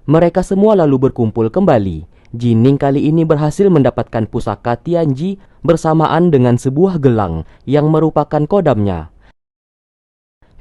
Mereka semua lalu berkumpul kembali. Jining kali ini berhasil mendapatkan pusaka Tianji bersamaan dengan sebuah gelang yang merupakan kodamnya.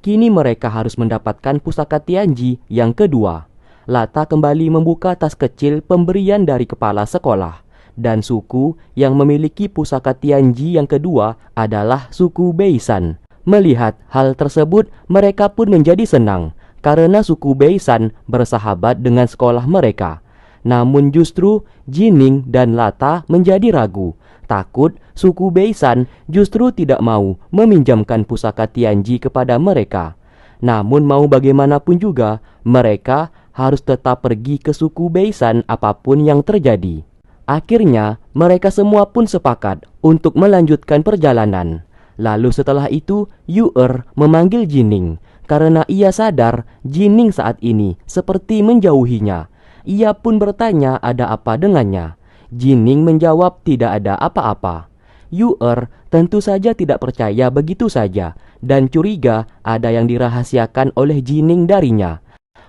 Kini mereka harus mendapatkan pusaka Tianji yang kedua. Lata kembali membuka tas kecil pemberian dari kepala sekolah. Dan suku yang memiliki pusaka Tianji yang kedua adalah suku Beisan. Melihat hal tersebut, mereka pun menjadi senang karena suku Beisan bersahabat dengan sekolah mereka. Namun justru Jining dan Lata menjadi ragu. Takut suku Beisan justru tidak mau meminjamkan pusaka Tianji kepada mereka. Namun mau bagaimanapun juga, mereka harus tetap pergi ke suku Beisan apapun yang terjadi. Akhirnya, mereka semua pun sepakat untuk melanjutkan perjalanan. Lalu setelah itu, Yu'er memanggil Jining karena ia sadar Jining saat ini seperti menjauhinya. Ia pun bertanya ada apa dengannya. Jining menjawab tidak ada apa-apa. Yu'er tentu saja tidak percaya begitu saja dan curiga ada yang dirahasiakan oleh Jining darinya.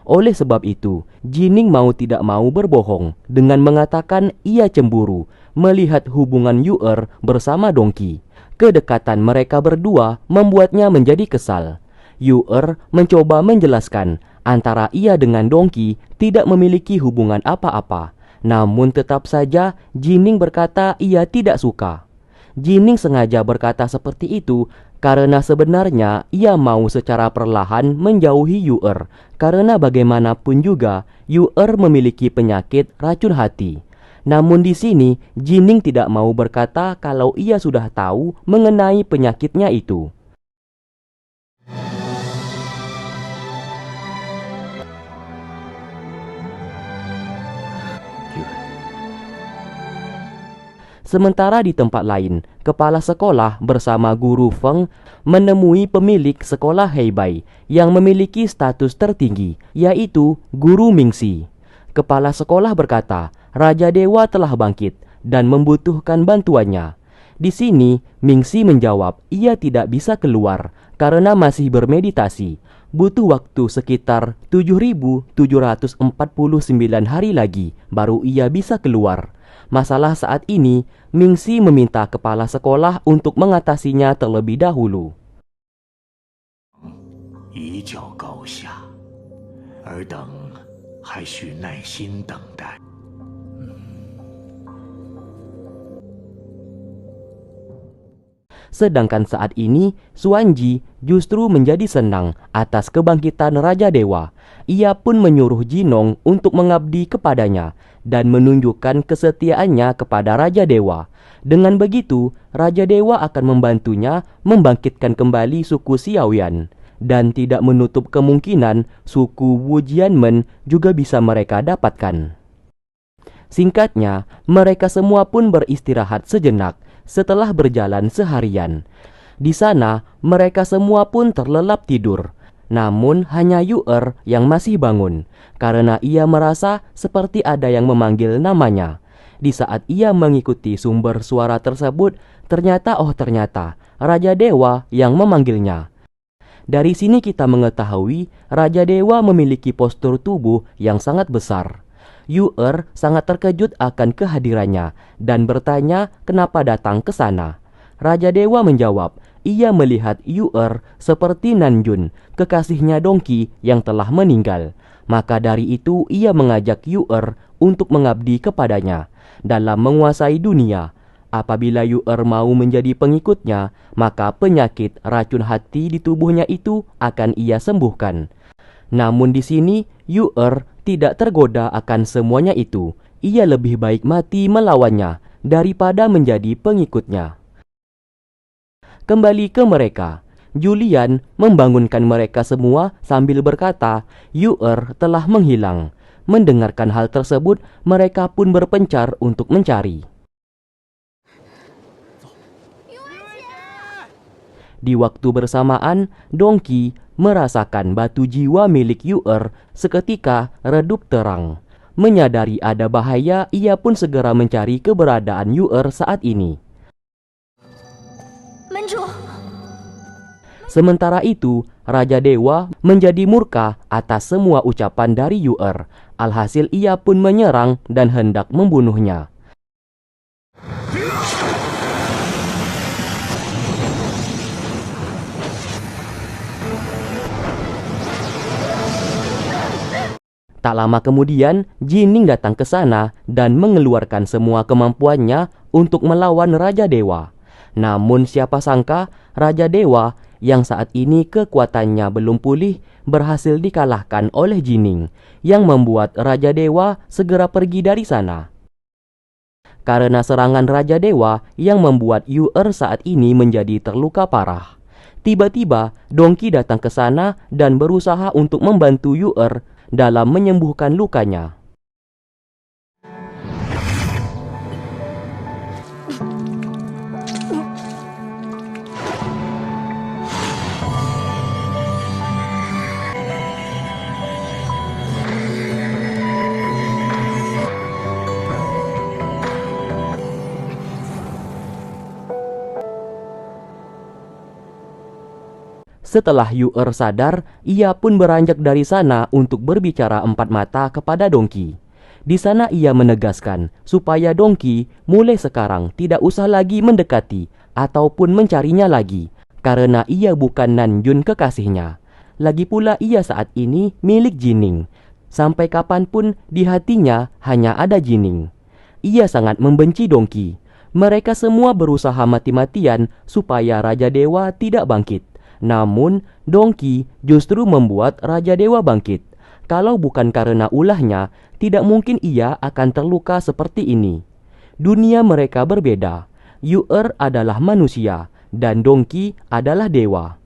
Oleh sebab itu, Jining mau tidak mau berbohong dengan mengatakan ia cemburu melihat hubungan Yu'er bersama Dongki. Kedekatan mereka berdua membuatnya menjadi kesal. Yu'er mencoba menjelaskan antara ia dengan Dongki tidak memiliki hubungan apa-apa. Namun tetap saja Jining berkata ia tidak suka. Jining sengaja berkata seperti itu karena sebenarnya ia mau secara perlahan menjauhi Yu'er. Karena bagaimanapun juga Yu'er memiliki penyakit racun hati. Namun di sini Jining tidak mau berkata kalau ia sudah tahu mengenai penyakitnya itu. Sementara di tempat lain, kepala sekolah bersama guru Feng menemui pemilik sekolah Heibai yang memiliki status tertinggi, yaitu Guru Mingxi. Kepala sekolah berkata, Raja Dewa telah bangkit dan membutuhkan bantuannya. Di sini, Mingxi menjawab ia tidak bisa keluar karena masih bermeditasi. Butuh waktu sekitar 7.749 hari lagi baru ia bisa keluar. Masalah saat ini, Mingxi meminta kepala sekolah untuk mengatasinya terlebih dahulu. Sedangkan saat ini, Xuanji justru menjadi senang atas kebangkitan Raja Dewa. Ia pun menyuruh Jinong untuk mengabdi kepadanya dan menunjukkan kesetiaannya kepada Raja Dewa. Dengan begitu, Raja Dewa akan membantunya membangkitkan kembali suku Xiaoyan. Dan tidak menutup kemungkinan suku Wu Jianmen juga bisa mereka dapatkan. Singkatnya, mereka semua pun beristirahat sejenak setelah berjalan seharian. Di sana, mereka semua pun terlelap tidur. Namun hanya Yu'er yang masih bangun karena ia merasa seperti ada yang memanggil namanya. Di saat ia mengikuti sumber suara tersebut, ternyata Raja Dewa yang memanggilnya. Dari sini kita mengetahui Raja Dewa memiliki postur tubuh yang sangat besar. Yu'er sangat terkejut akan kehadirannya dan bertanya kenapa datang ke sana. Raja Dewa menjawab, ia melihat Yu'er seperti Nanjun, kekasihnya Dongki yang telah meninggal. Maka dari itu ia mengajak Yu'er untuk mengabdi kepadanya dalam menguasai dunia. Apabila Yu'er mau menjadi pengikutnya, maka penyakit racun hati di tubuhnya itu akan ia sembuhkan. Namun di sini Yu'er tidak tergoda akan semuanya itu. Ia lebih baik mati melawannya daripada menjadi pengikutnya. Kembali ke mereka, Julian membangunkan mereka semua sambil berkata, Yu'er telah menghilang. Mendengarkan hal tersebut, mereka pun berpencar untuk mencari. Di waktu bersamaan, Dongki merasakan batu jiwa milik Yu'er seketika redup terang. Menyadari ada bahaya, ia pun segera mencari keberadaan Yu'er saat ini. Sementara itu, Raja Dewa menjadi murka atas semua ucapan dari Yu'er. Alhasil ia pun menyerang dan hendak membunuhnya. Tak lama kemudian, Jining datang ke sana dan mengeluarkan semua kemampuannya untuk melawan Raja Dewa. Namun siapa sangka Raja Dewa yang saat ini kekuatannya belum pulih berhasil dikalahkan oleh Jining, yang membuat Raja Dewa segera pergi dari sana. Karena serangan Raja Dewa yang membuat Yu-Er saat ini menjadi terluka parah. Tiba-tiba Dongki datang ke sana dan berusaha untuk membantu Yu-Er dalam menyembuhkan lukanya. Setelah Yu-Er sadar, ia pun beranjak dari sana untuk berbicara empat mata kepada Dongki. Di sana ia menegaskan supaya Dongki mulai sekarang tidak usah lagi mendekati ataupun mencarinya lagi, karena ia bukan Nanjun kekasihnya. Lagi pula ia saat ini milik Jining. Sampai kapanpun di hatinya hanya ada Jining. Ia sangat membenci Dongki. Mereka semua berusaha mati-matian supaya Raja Dewa tidak bangkit. Namun, Dongki justru membuat Raja Dewa bangkit. Kalau bukan karena ulahnya, tidak mungkin ia akan terluka seperti ini. Dunia mereka berbeda. Yu-Er adalah manusia dan Dongki adalah dewa.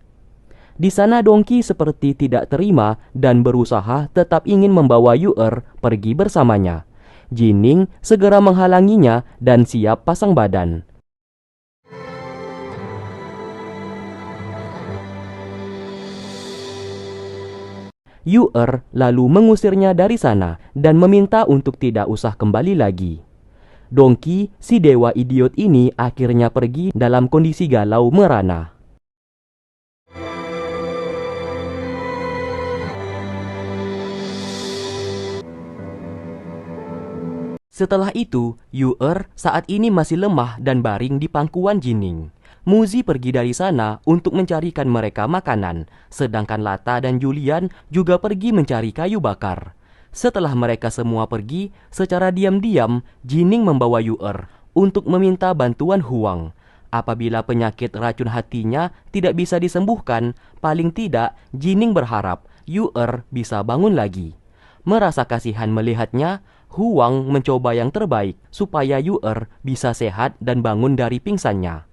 Di sana Dongki seperti tidak terima dan berusaha tetap ingin membawa Yu-Er pergi bersamanya. Jining segera menghalanginya dan siap pasang badan. Yu-Er lalu mengusirnya dari sana dan meminta untuk tidak usah kembali lagi. Dongki, si dewa idiot ini akhirnya pergi dalam kondisi galau merana. Setelah itu, Yu-Er saat ini masih lemah dan baring di pangkuan Jining. Muzi pergi dari sana untuk mencarikan mereka makanan, sedangkan Lata dan Julian juga pergi mencari kayu bakar. Setelah mereka semua pergi, secara diam-diam Jining membawa Yu-Er untuk meminta bantuan Huang. Apabila penyakit racun hatinya tidak bisa disembuhkan, paling tidak Jining berharap Yu-Er bisa bangun lagi. Merasa kasihan melihatnya, Huang mencoba yang terbaik supaya Yu-Er bisa sehat dan bangun dari pingsannya.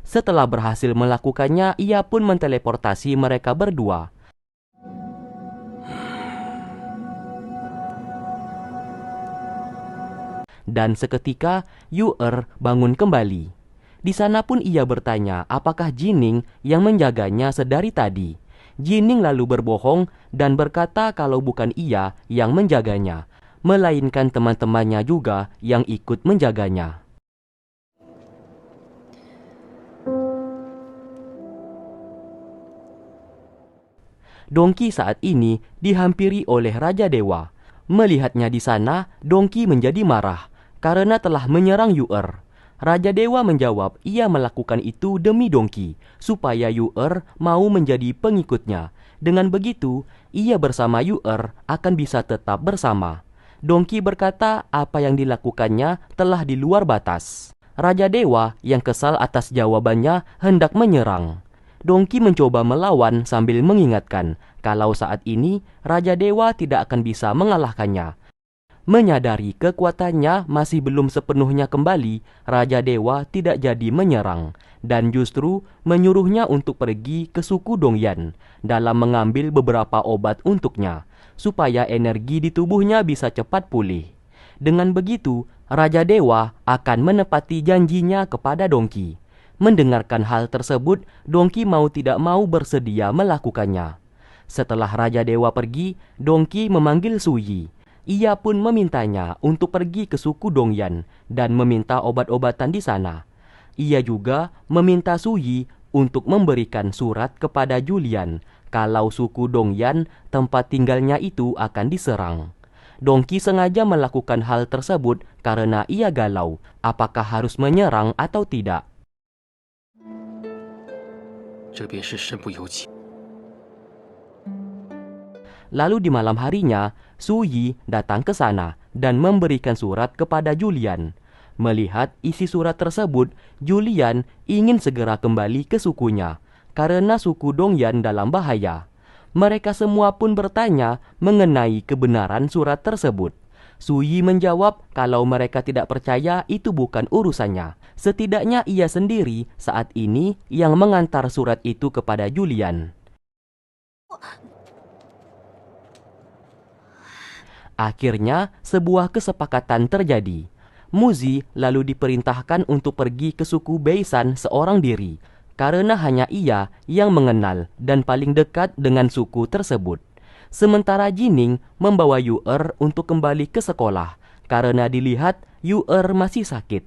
Setelah berhasil melakukannya, ia pun menteleportasi mereka berdua. Dan seketika Yu-Er bangun kembali. Di sana pun ia bertanya apakah Jining yang menjaganya sedari tadi. Jining lalu berbohong dan berkata kalau bukan ia yang menjaganya, melainkan teman-temannya juga yang ikut menjaganya. Dongki saat ini dihampiri oleh Raja Dewa. Melihatnya di sana, Dongki menjadi marah karena telah menyerang Yu-Er. Raja Dewa menjawab ia melakukan itu demi Dongki, supaya Yu-Er mau menjadi pengikutnya. Dengan begitu, ia bersama Yu-Er akan bisa tetap bersama. Dongki berkata apa yang dilakukannya telah di luar batas. Raja Dewa yang kesal atas jawabannya hendak menyerang. Dongki mencoba melawan sambil mengingatkan kalau saat ini Raja Dewa tidak akan bisa mengalahkannya. Menyadari kekuatannya masih belum sepenuhnya kembali, Raja Dewa tidak jadi menyerang dan justru menyuruhnya untuk pergi ke suku Dongyan dalam mengambil beberapa obat untuknya, supaya energi di tubuhnya bisa cepat pulih. Dengan begitu, Raja Dewa akan menepati janjinya kepada Dongki. Mendengarkan hal tersebut, Dongki mau tidak mau bersedia melakukannya. Setelah Raja Dewa pergi, Dongki memanggil Suyi. Ia pun memintanya untuk pergi ke suku Dongyan dan meminta obat-obatan di sana. Ia juga meminta Su Yi untuk memberikan surat kepada Julian kalau suku Dongyan tempat tinggalnya itu akan diserang. Dongki sengaja melakukan hal tersebut karena ia galau apakah harus menyerang atau tidak. Lalu di malam harinya, Su Yi datang ke sana dan memberikan surat kepada Julian. Melihat isi surat tersebut, Julian ingin segera kembali ke sukunya karena suku Dongyan dalam bahaya. Mereka semua pun bertanya mengenai kebenaran surat tersebut. Su Yi menjawab kalau mereka tidak percaya itu bukan urusannya. Setidaknya ia sendiri saat ini yang mengantar surat itu kepada Julian. Akhirnya sebuah kesepakatan terjadi. Muzi lalu diperintahkan untuk pergi ke suku Beisan seorang diri, karena hanya ia yang mengenal dan paling dekat dengan suku tersebut. Sementara Jining membawa Yu-er untuk kembali ke sekolah karena dilihat Yu-er masih sakit.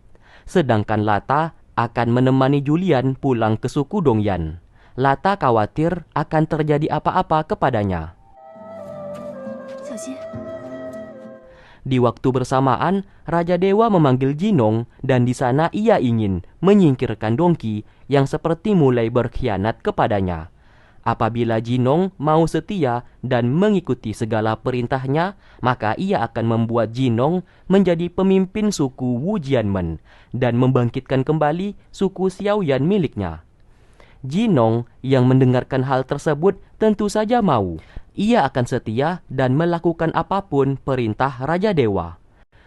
Sedangkan Lata akan menemani Julian pulang ke suku Dongyan. Lata khawatir akan terjadi apa-apa kepadanya. Di waktu bersamaan, Raja Dewa memanggil Jinong dan di sana ia ingin menyingkirkan Dongki yang seperti mulai berkhianat kepadanya. Apabila Jinong mau setia dan mengikuti segala perintahnya, maka ia akan membuat Jinong menjadi pemimpin suku Wu Jianmen dan membangkitkan kembali suku Xiaoyan miliknya. Jinong yang mendengarkan hal tersebut tentu saja mau. Ia akan setia dan melakukan apapun perintah Raja Dewa.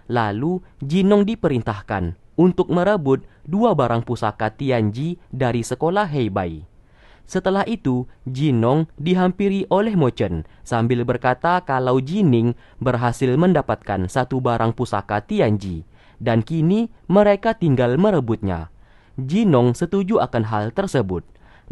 Lalu Jinong diperintahkan untuk merebut 2 barang pusaka Tianji dari sekolah Heibai. Setelah itu, Jinong dihampiri oleh Mo Chen sambil berkata kalau Jining berhasil mendapatkan 1 barang pusaka Tianji dan kini mereka tinggal merebutnya. Jinong setuju akan hal tersebut.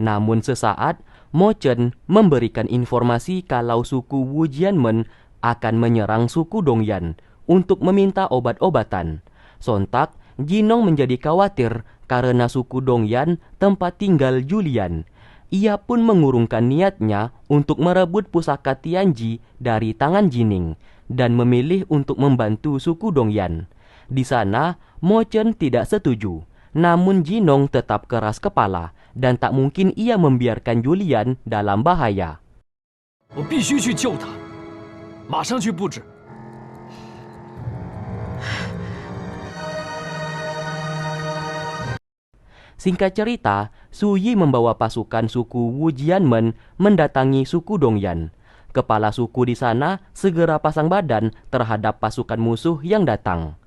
Namun sesaat, Mo Chen memberikan informasi kalau suku Wu Jianmen akan menyerang suku Dongyan untuk meminta obat-obatan. Sontak, Jinong menjadi khawatir karena suku Dongyan tempat tinggal Julian. Ia pun mengurungkan niatnya untuk merebut pusaka Tianji dari tangan Jining dan memilih untuk membantu suku Dongyan. Di sana, Mo Chen tidak setuju. Namun Jinong tetap keras kepala dan tak mungkin ia membiarkan Julian dalam bahaya. Singkat cerita, Su Yi membawa pasukan suku Wu Jianmen mendatangi suku Dongyan. Kepala suku di sana segera pasang badan terhadap pasukan musuh yang datang.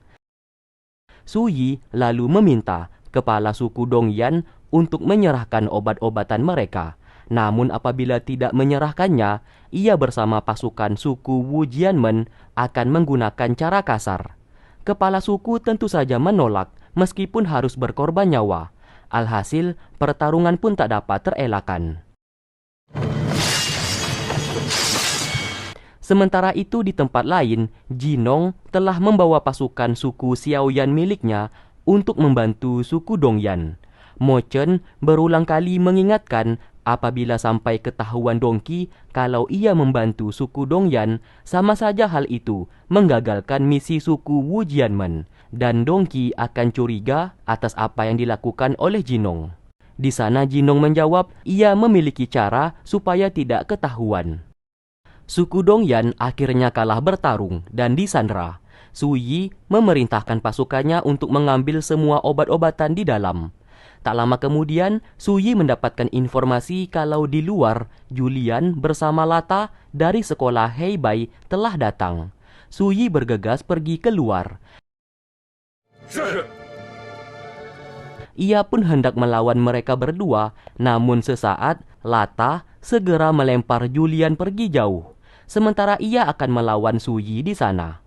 Su Yi lalu meminta kepala suku Dongyan untuk menyerahkan obat-obatan mereka. Namun apabila tidak menyerahkannya, ia bersama pasukan suku Wu Jianmen akan menggunakan cara kasar. Kepala suku tentu saja menolak meskipun harus berkorban nyawa. Alhasil, pertarungan pun tak dapat terelakkan. Sementara itu di tempat lain, Jinong telah membawa pasukan suku Xiaoyan miliknya untuk membantu suku Dongyan. Mo Chen berulang kali mengingatkan apabila sampai ketahuan Dongki kalau ia membantu suku Dongyan, sama saja hal itu menggagalkan misi suku Wu Jianmen dan Dongki akan curiga atas apa yang dilakukan oleh Jinong. Di sana Jinong menjawab ia memiliki cara supaya tidak ketahuan. Suku Dongyan akhirnya kalah bertarung dan disandera. Su Yi memerintahkan pasukannya untuk mengambil semua obat-obatan di dalam. Tak lama kemudian, Su Yi mendapatkan informasi kalau di luar, Julian bersama Lata dari sekolah Heibai telah datang. Su Yi bergegas pergi keluar. Ia pun hendak melawan mereka berdua, namun sesaat Lata segera melempar Julian pergi jauh. Sementara ia akan melawan Su Yi di sana.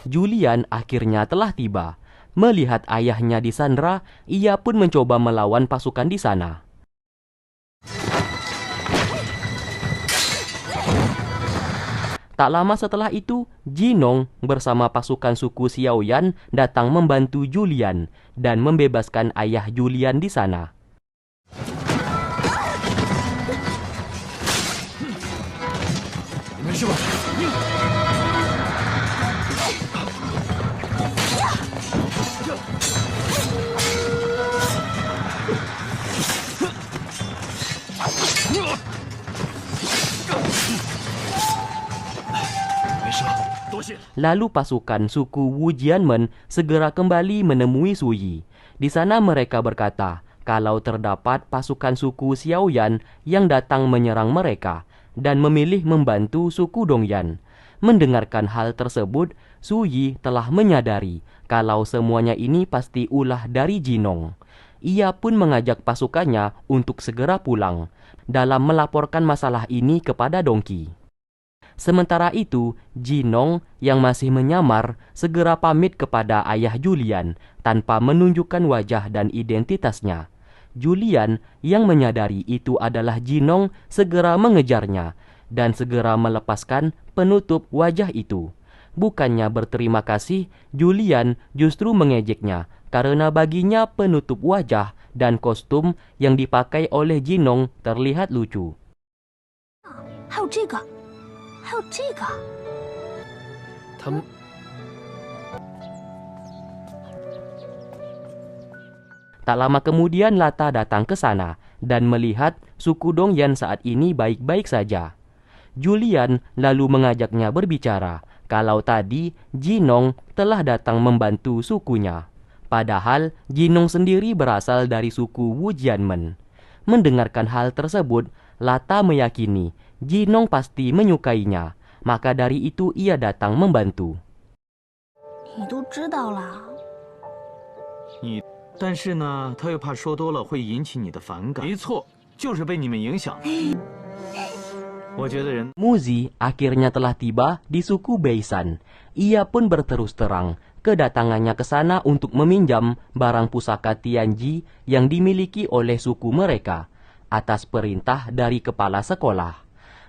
Julian akhirnya telah tiba. Melihat ayahnya disandera, ia pun mencoba melawan pasukan di sana. Tak lama setelah itu, Jinong bersama pasukan suku Xiaoyan datang membantu Julian dan membebaskan ayah Julian di sana. Lalu pasukan suku Wu Jianmen segera kembali menemui Su Yi. Di sana mereka berkata kalau terdapat pasukan suku Xiaoyan yang datang menyerang mereka dan memilih membantu suku Dongyan. Mendengarkan hal tersebut, Su Yi telah menyadari kalau semuanya ini pasti ulah dari Jinong. Ia pun mengajak pasukannya untuk segera pulang dalam melaporkan masalah ini kepada Dongqi. Sementara itu, Jinong yang masih menyamar segera pamit kepada ayah Julian tanpa menunjukkan wajah dan identitasnya. Julian yang menyadari itu adalah Jinong segera mengejarnya dan segera melepaskan penutup wajah itu. Bukannya berterima kasih, Julian justru mengejeknya karena baginya penutup wajah dan kostum yang dipakai oleh Jinong terlihat lucu. Tak lama kemudian Lata datang ke sana dan melihat suku Dongyan saat ini baik-baik saja. Julian lalu mengajaknya berbicara kalau tadi Jinong telah datang membantu sukunya. Padahal Jinong sendiri berasal dari suku Wu Jianmen. Mendengarkan hal tersebut, Lata meyakini Jinong pasti menyukainya, maka dari itu ia datang membantu. 但是呢，他又怕说多了会引起你的反感。没错，就是被你们影响。我觉得人 Muzi akhirnya telah tiba di suku Beisan. Ia pun berterus terang kedatangannya ke sana untuk meminjam barang pusaka Tianji yang dimiliki oleh suku mereka atas perintah dari kepala sekolah.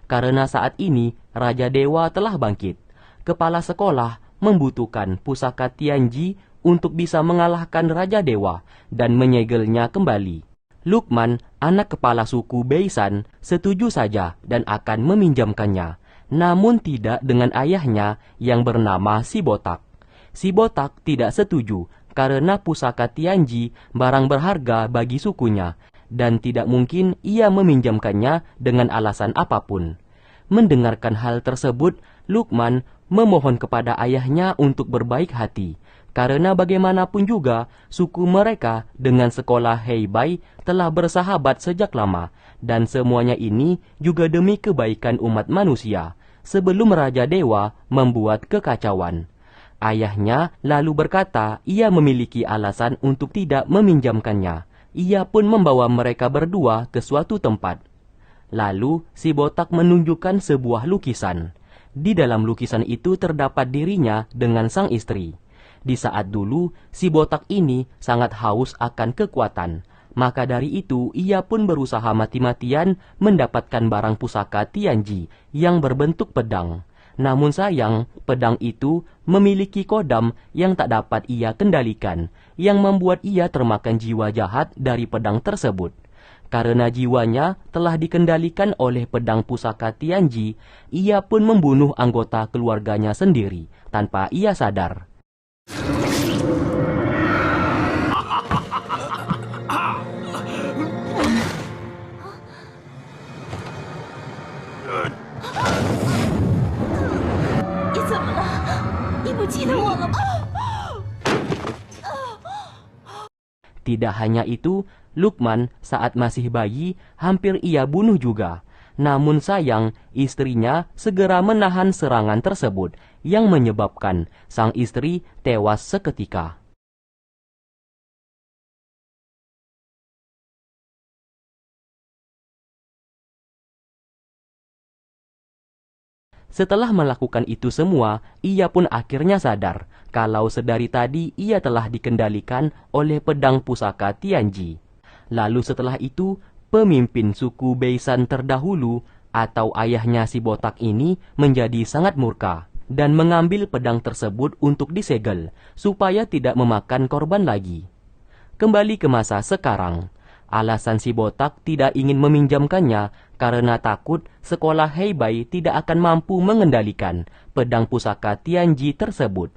Karena saat ini Raja Dewa telah bangkit, kepala sekolah membutuhkan pusaka Tianji untuk bisa mengalahkan Raja Dewa dan menyegelnya kembali. Lukman, anak kepala suku Beisan, setuju saja dan akan meminjamkannya, namun tidak dengan ayahnya yang bernama Si Botak. Si Botak tidak setuju karena pusaka Tianji barang berharga bagi sukunya dan tidak mungkin ia meminjamkannya dengan alasan apapun. Mendengarkan hal tersebut, Lukman memohon kepada ayahnya untuk berbaik hati. Karena bagaimanapun juga, suku mereka dengan sekolah Heibai telah bersahabat sejak lama, dan semuanya ini juga demi kebaikan umat manusia, sebelum Raja Dewa membuat kekacauan. Ayahnya lalu berkata ia memiliki alasan untuk tidak meminjamkannya. Ia pun membawa mereka berdua ke suatu tempat. Lalu si Botak menunjukkan sebuah lukisan. Di dalam lukisan itu terdapat dirinya dengan sang istri. Di saat dulu, si Botak ini sangat haus akan kekuatan. Maka dari itu, ia pun berusaha mati-matian mendapatkan barang pusaka Tianji yang berbentuk pedang. Namun sayang, pedang itu memiliki kodam yang tak dapat ia kendalikan, yang membuat ia termakan jiwa jahat dari pedang tersebut. Karena jiwanya telah dikendalikan oleh pedang pusaka Tianji, ia pun membunuh anggota keluarganya sendiri tanpa ia sadar. Tidak hanya itu, Lukman saat masih bayi hampir ia bunuh juga. Namun sayang, istrinya segera menahan serangan tersebut yang menyebabkan sang istri tewas seketika. Setelah melakukan itu semua, ia pun akhirnya sadar kalau sedari tadi ia telah dikendalikan oleh pedang pusaka Tianji. Lalu setelah itu, pemimpin suku Beisan terdahulu atau ayahnya si botak ini menjadi sangat murka dan mengambil pedang tersebut untuk disegel supaya tidak memakan korban lagi. Kembali ke masa sekarang, alasan si botak tidak ingin meminjamkannya karena takut sekolah Heibai tidak akan mampu mengendalikan pedang pusaka Tianji tersebut.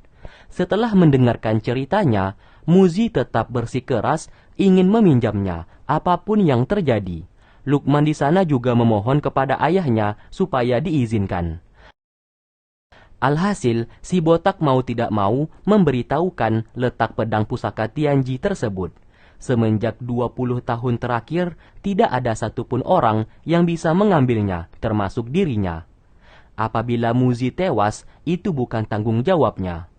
Setelah mendengarkan ceritanya, Muzi tetap bersikeras ingin meminjamnya apapun yang terjadi. Lukman di sana juga memohon kepada ayahnya supaya diizinkan. Alhasil, si botak mau tidak mau memberitahukan letak pedang pusaka Tianji tersebut. Semenjak 20 tahun terakhir, tidak ada satupun orang yang bisa mengambilnya, termasuk dirinya. Apabila Muzi tewas, itu bukan tanggung jawabnya.